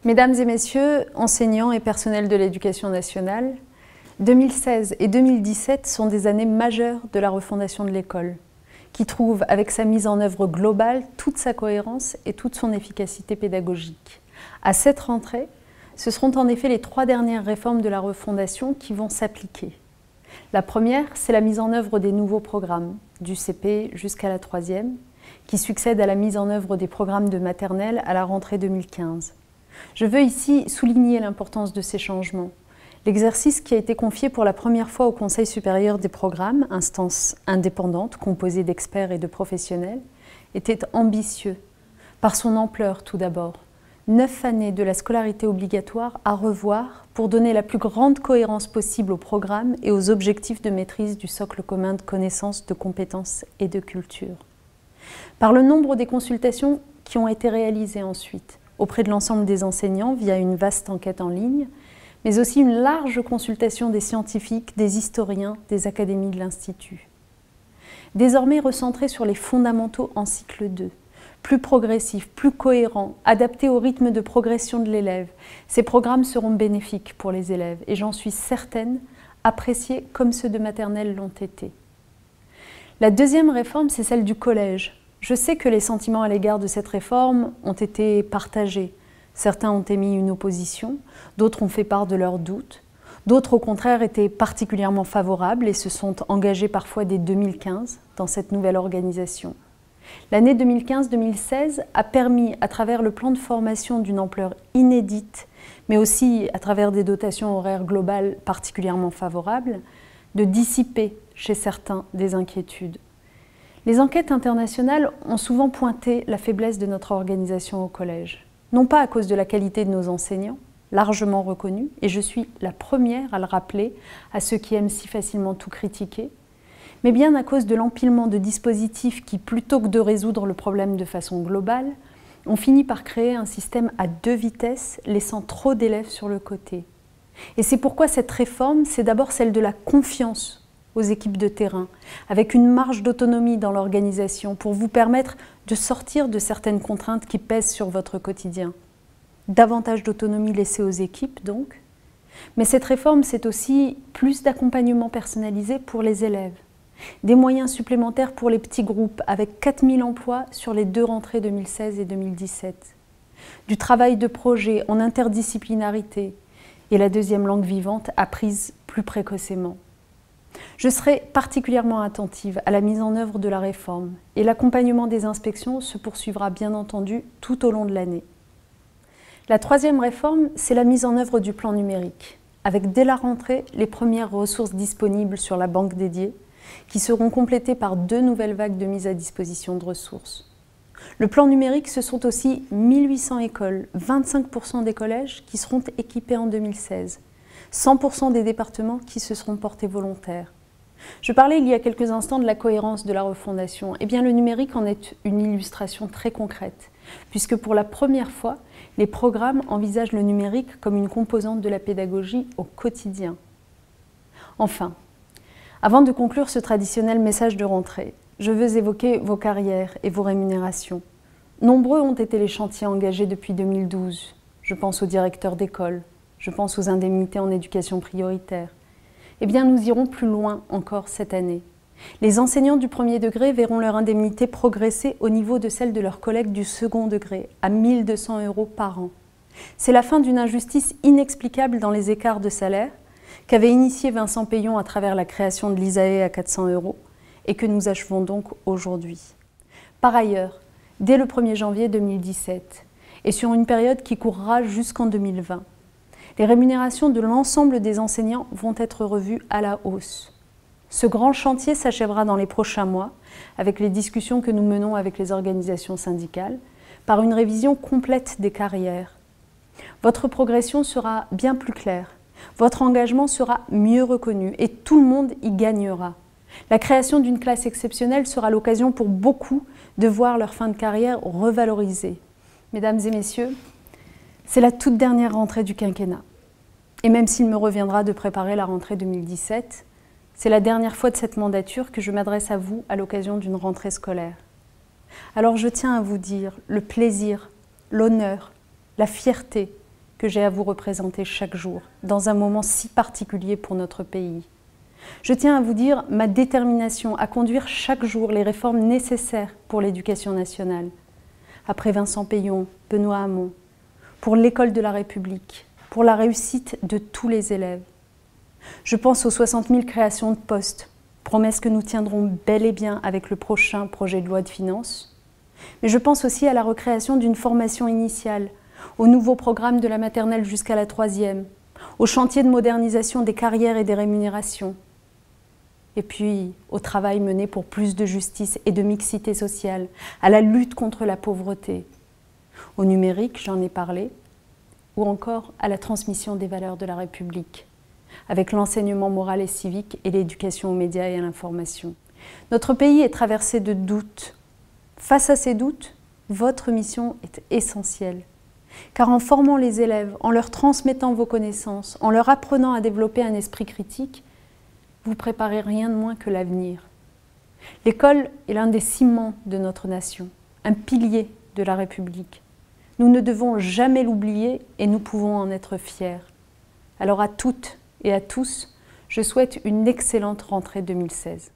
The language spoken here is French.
Mesdames et messieurs, enseignants et personnels de l'éducation nationale, 2016 et 2017 sont des années majeures de la refondation de l'école, qui trouve, avec sa mise en œuvre globale, toute sa cohérence et toute son efficacité pédagogique. À cette rentrée, ce seront en effet les 3 dernières réformes de la refondation qui vont s'appliquer. La première, c'est la mise en œuvre des nouveaux programmes, du CP jusqu'à la 3e, qui succède à la mise en œuvre des programmes de maternelle à la rentrée 2015. Je veux ici souligner l'importance de ces changements. L'exercice qui a été confié pour la première fois au Conseil supérieur des programmes, instance indépendante composée d'experts et de professionnels, était ambitieux, par son ampleur tout d'abord. 9 années de la scolarité obligatoire à revoir pour donner la plus grande cohérence possible au programme et aux objectifs de maîtrise du socle commun de connaissances, de compétences et de culture. Par le nombre des consultations qui ont été réalisées ensuite, auprès de l'ensemble des enseignants via une vaste enquête en ligne, mais aussi une large consultation des scientifiques, des historiens, des académies de l'Institut. Désormais recentrés sur les fondamentaux en cycle 2, plus progressifs, plus cohérents, adaptés au rythme de progression de l'élève, ces programmes seront bénéfiques pour les élèves et j'en suis certaine, appréciés comme ceux de maternelle l'ont été. La deuxième réforme, c'est celle du collège. Je sais que les sentiments à l'égard de cette réforme ont été partagés. Certains ont émis une opposition, d'autres ont fait part de leurs doutes, d'autres au contraire étaient particulièrement favorables et se sont engagés parfois dès 2015 dans cette nouvelle organisation. L'année 2015-2016 a permis, à travers le plan de formation d'une ampleur inédite, mais aussi à travers des dotations horaires globales particulièrement favorables, de dissiper chez certains des inquiétudes. Les enquêtes internationales ont souvent pointé la faiblesse de notre organisation au collège. Non pas à cause de la qualité de nos enseignants, largement reconnus, et je suis la première à le rappeler à ceux qui aiment si facilement tout critiquer, mais bien à cause de l'empilement de dispositifs qui, plutôt que de résoudre le problème de façon globale, ont fini par créer un système à 2 vitesses, laissant trop d'élèves sur le côté. Et c'est pourquoi cette réforme, c'est d'abord celle de la confiance aux équipes de terrain, avec une marge d'autonomie dans l'organisation pour vous permettre de sortir de certaines contraintes qui pèsent sur votre quotidien. Davantage d'autonomie laissée aux équipes donc, mais cette réforme c'est aussi plus d'accompagnement personnalisé pour les élèves, des moyens supplémentaires pour les petits groupes avec 4000 emplois sur les 2 rentrées 2016 et 2017, du travail de projet en interdisciplinarité et la 2e langue vivante apprise plus précocement. Je serai particulièrement attentive à la mise en œuvre de la réforme et l'accompagnement des inspections se poursuivra bien entendu tout au long de l'année. La 3e réforme, c'est la mise en œuvre du plan numérique, avec dès la rentrée les premières ressources disponibles sur la banque dédiée, qui seront complétées par 2 nouvelles vagues de mise à disposition de ressources. Le plan numérique, ce sont aussi 1800 écoles, 25% des collèges qui seront équipés en 2016. 100% des départements qui se seront portés volontaires. Je parlais il y a quelques instants de la cohérence de la refondation. Eh bien, le numérique en est une illustration très concrète, puisque pour la première fois, les programmes envisagent le numérique comme une composante de la pédagogie au quotidien. Enfin, avant de conclure ce traditionnel message de rentrée, je veux évoquer vos carrières et vos rémunérations. Nombreux ont été les chantiers engagés depuis 2012. Je pense aux directeurs d'école, je pense aux indemnités en éducation prioritaire. Eh bien, nous irons plus loin encore cette année. Les enseignants du 1er degré verront leur indemnité progresser au niveau de celle de leurs collègues du 2e degré, à 1 200 € par an. C'est la fin d'une injustice inexplicable dans les écarts de salaire qu'avait initié Vincent Payon à travers la création de l'ISAE à 400 € et que nous achevons donc aujourd'hui. Par ailleurs, dès le 1er janvier 2017 et sur une période qui courra jusqu'en 2020, les rémunérations de l'ensemble des enseignants vont être revues à la hausse. Ce grand chantier s'achèvera dans les prochains mois, avec les discussions que nous menons avec les organisations syndicales, par une révision complète des carrières. Votre progression sera bien plus claire, votre engagement sera mieux reconnu et tout le monde y gagnera. La création d'une classe exceptionnelle sera l'occasion pour beaucoup de voir leur fin de carrière revalorisée. Mesdames et messieurs, c'est la toute dernière rentrée du quinquennat. Et même s'il me reviendra de préparer la rentrée 2017, c'est la dernière fois de cette mandature que je m'adresse à vous à l'occasion d'une rentrée scolaire. Alors je tiens à vous dire le plaisir, l'honneur, la fierté que j'ai à vous représenter chaque jour, dans un moment si particulier pour notre pays. Je tiens à vous dire ma détermination à conduire chaque jour les réformes nécessaires pour l'éducation nationale. Après Vincent Peillon, Benoît Hamon, pour l'école de la République, pour la réussite de tous les élèves. Je pense aux 60 000 créations de postes, promesses que nous tiendrons bel et bien avec le prochain projet de loi de finances. Mais je pense aussi à la recréation d'une formation initiale, au nouveau programme de la maternelle jusqu'à la 3e, au chantier de modernisation des carrières et des rémunérations, et puis au travail mené pour plus de justice et de mixité sociale, à la lutte contre la pauvreté, au numérique, j'en ai parlé, ou encore à la transmission des valeurs de la République, avec l'enseignement moral et civique et l'éducation aux médias et à l'information. Notre pays est traversé de doutes. Face à ces doutes, votre mission est essentielle. Car en formant les élèves, en leur transmettant vos connaissances, en leur apprenant à développer un esprit critique, vous préparez rien de moins que l'avenir. L'école est l'un des ciments de notre nation, un pilier de la République. Nous ne devons jamais l'oublier et nous pouvons en être fiers. Alors à toutes et à tous, je souhaite une excellente rentrée 2016.